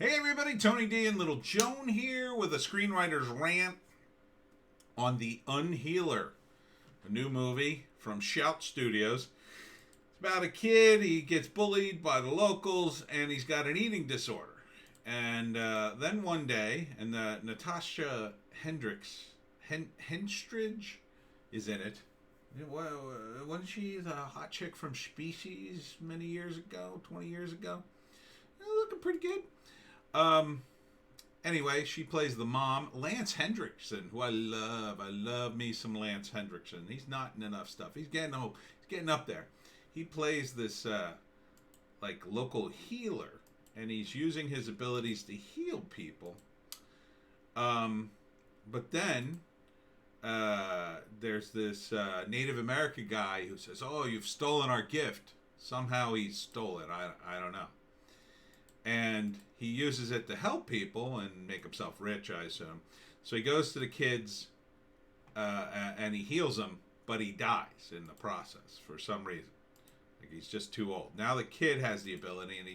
Hey everybody, Tony D and Little Joan here with a Screenwriter's Rant on the Unhealer, a new movie from Shout Studios. It's about a kid, he gets bullied by the locals, and he's got an eating disorder. And then one day, and Natasha Henstridge is in it. Wasn't she the hot chick from Species many years ago, 20 years ago? Looking pretty good. Anyway, she plays the mom, Lance Hendrickson, who I love. I love me some Lance Hendrickson. He's not in enough stuff. He's getting old. He's getting up there. He plays this like local healer, and he's using his abilities to heal people. But then there's this Native American guy who says, "Oh, you've stolen our gift." Somehow he stole it. I don't know. And he uses it to help people and make himself rich, I assume. So he goes to the kids and he heals them, but he dies in the process for some reason. Like he's just too old. Now the kid has the ability and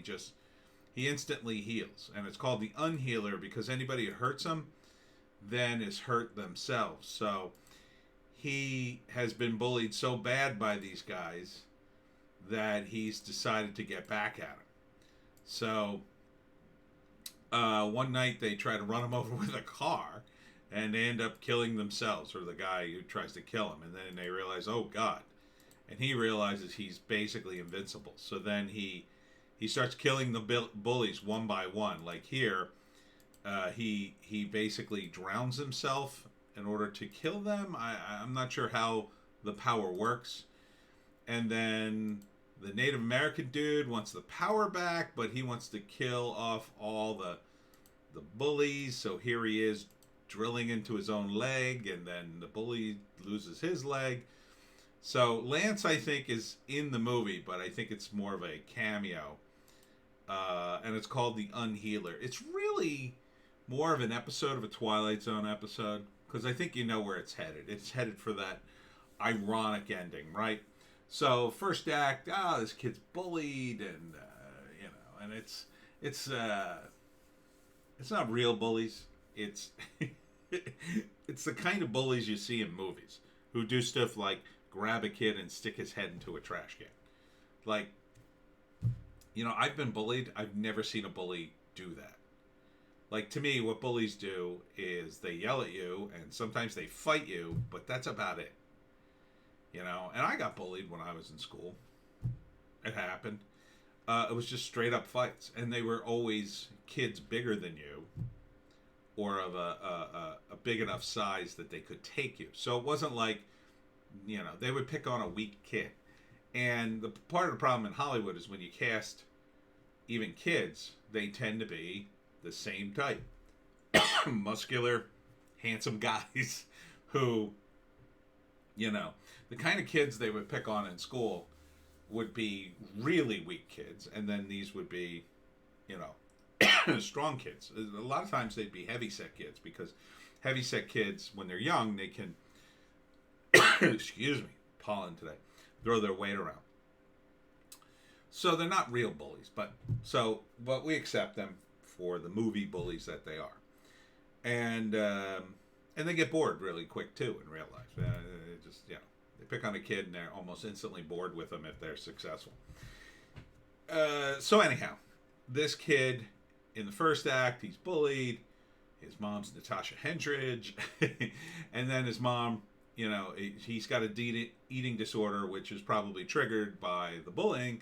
he instantly heals. And it's called the Unhealer because anybody who hurts him then is hurt themselves. So he has been bullied so bad by these guys that he's decided to get back at him. So one night they try to run him over with a car, and they end up killing themselves, or the guy who tries to kill him. And then they realize, oh God, and he realizes he's basically invincible. So then he starts killing the bullies one by one. Like here, he basically drowns himself in order to kill them. I'm not sure how the power works. And then the Native American dude wants the power back, but he wants to kill off all the bullies. So here he is drilling into his own leg, and then the bully loses his leg. So Lance, I think, is in the movie, but I think it's more of a cameo. And it's called The Unhealer. It's really more of an episode of a Twilight Zone episode, because I think you know where it's headed. It's headed for that ironic ending, right? So first act, this kid's bullied, and and it's not real bullies. It's it's the kind of bullies you see in movies who do stuff like grab a kid and stick his head into a trash can. Like, I've been bullied. I've never seen a bully do that. Like, to me, what bullies do is they yell at you, and sometimes they fight you, but that's about it. And I got bullied when I was in school. It happened. It was just straight up fights, and they were always kids bigger than you, or of a big enough size that they could take you. So it wasn't like, they would pick on a weak kid. And the part of the problem in Hollywood is when you cast even kids, they tend to be the same type. Muscular, handsome guys who, the kind of kids they would pick on in school would be really weak kids, and then these would be, strong kids. A lot of times they'd be heavyset kids, because heavyset kids, when they're young, they can, excuse me, pollen today, throw their weight around. So they're not real bullies, but we accept them for the movie bullies that they are, and they get bored really quick too in real life. They pick on a kid and they're almost instantly bored with them if they're successful. So anyhow, this kid in the first act, he's bullied. His mom's Natasha Henstridge, and then his mom, he's got a eating disorder, which is probably triggered by the bullying.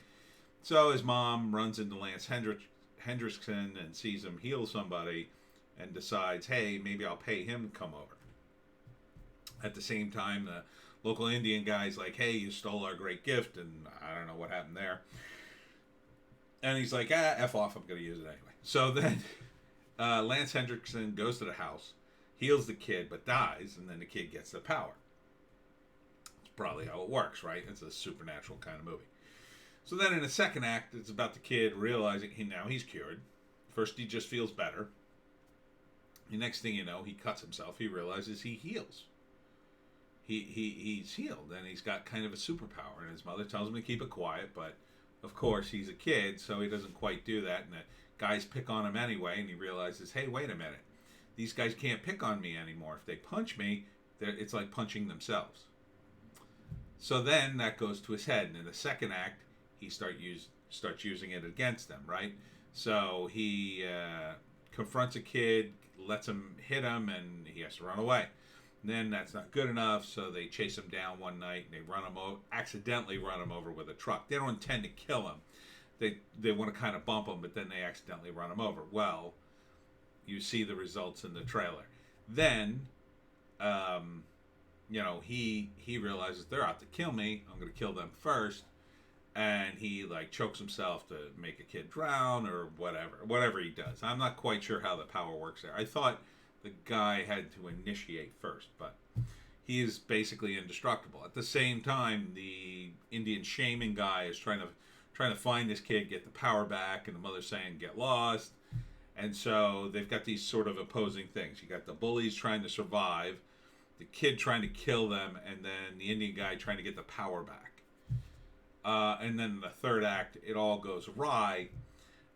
So his mom runs into Lance Hendrickson and sees him heal somebody, and decides, hey, maybe I'll pay him to come over. At the same time, the local Indian guy's like, hey, you stole our great gift, and I don't know what happened there. And he's like, F off, I'm going to use it anyway. So then Lance Hendrickson goes to the house, heals the kid, but dies, and then the kid gets the power. It's probably how it works, right? It's a supernatural kind of movie. So then in the second act, it's about the kid realizing now he's cured. First, he just feels better. The next thing you know, he cuts himself. He realizes he heals. He's healed, and he's got kind of a superpower. And his mother tells him to keep it quiet, but of course he's a kid, so he doesn't quite do that. And the guys pick on him anyway, and he realizes, hey, wait a minute, these guys can't pick on me anymore. If they punch me, it's like punching themselves. So then that goes to his head, and in the second act, he starts using it against them, right? So he confronts a kid, lets him hit him, and he has to run away. And then that's not good enough, so they chase him down one night, and they accidentally run him over with a truck. They don't intend to kill him. They want to kind of bump him, but then they accidentally run him over. Well, you see the results in the trailer. Then, he realizes they're out to kill me. I'm going to kill them first. And he chokes himself to make a kid drown or whatever he does. I'm not quite sure how the power works there. I thought the guy had to initiate first, but he is basically indestructible. At the same time, the Indian shaman guy is trying to find this kid, get the power back, and the mother's saying get lost. And so they've got these sort of opposing things. You got the bullies trying to survive, the kid trying to kill them, and then the Indian guy trying to get the power back. And then in the third act, it all goes awry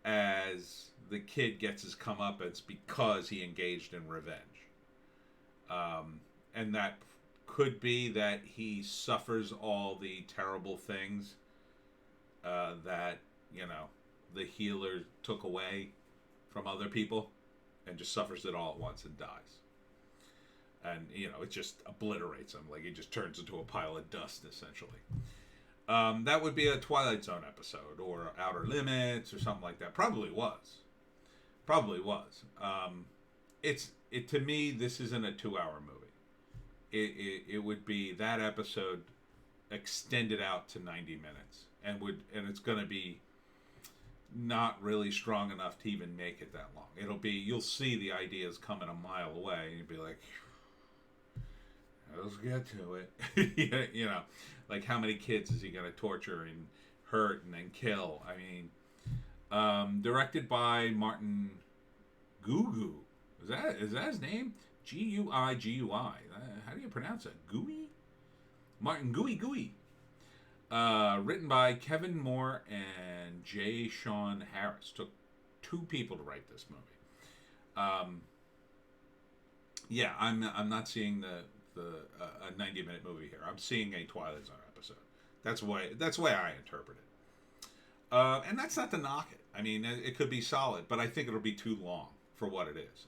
as the kid gets his comeuppance because he engaged in revenge. And that could be that he suffers all the terrible things that, the healer took away from other people and just suffers it all at once and dies. And, it just obliterates him. He just turns into a pile of dust, essentially. That would be a Twilight Zone episode or Outer Limits or something like that. Probably was. To me, this isn't a 2-hour movie. It would be that episode extended out to 90 minutes, and it's going to be not really strong enough to even make it that long. You'll see the ideas coming a mile away, and you'll be like, let's get to it. How many kids is he going to torture and hurt and then kill? I mean, directed by Martin Guigui. Is that his name? Guigui. How do you pronounce it? Gooey? Martin Guigui. Written by Kevin Moore and J. Sean Harris. Took 2 people to write this movie. I'm not seeing a 90-minute movie here. I'm seeing a Twilight Zone episode. That's the way I interpret it. And that's not to knock it. I mean, it could be solid, but I think it'll be too long for what it is.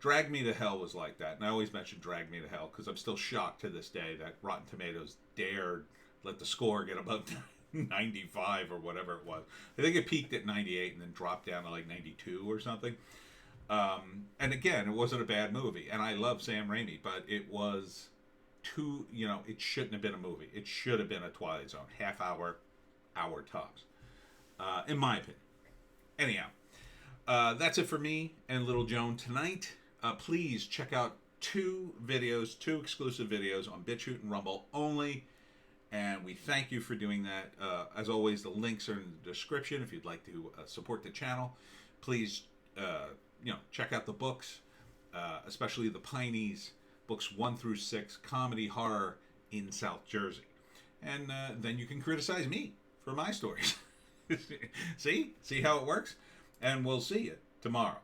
Drag Me to Hell was like that, and I always mention Drag Me to Hell because I'm still shocked to this day that Rotten Tomatoes dared let the score get above 95 or whatever it was. I think it peaked at 98 and then dropped down to 92 or something. And again, it wasn't a bad movie, and I love Sam Raimi, but it was it shouldn't have been a movie. It should have been a Twilight Zone, hour tops, in my opinion. Anyhow, that's it for me and Little Joan tonight. Please check out 2 exclusive videos on Bitchute and Rumble only, and we thank you for doing that. As always, the links are in the description if you'd like to support the channel. Please check out the books, especially the Pineys, books 1 through 6, comedy horror in South Jersey. And then you can criticize me for my stories. See how it works? And we'll see you tomorrow.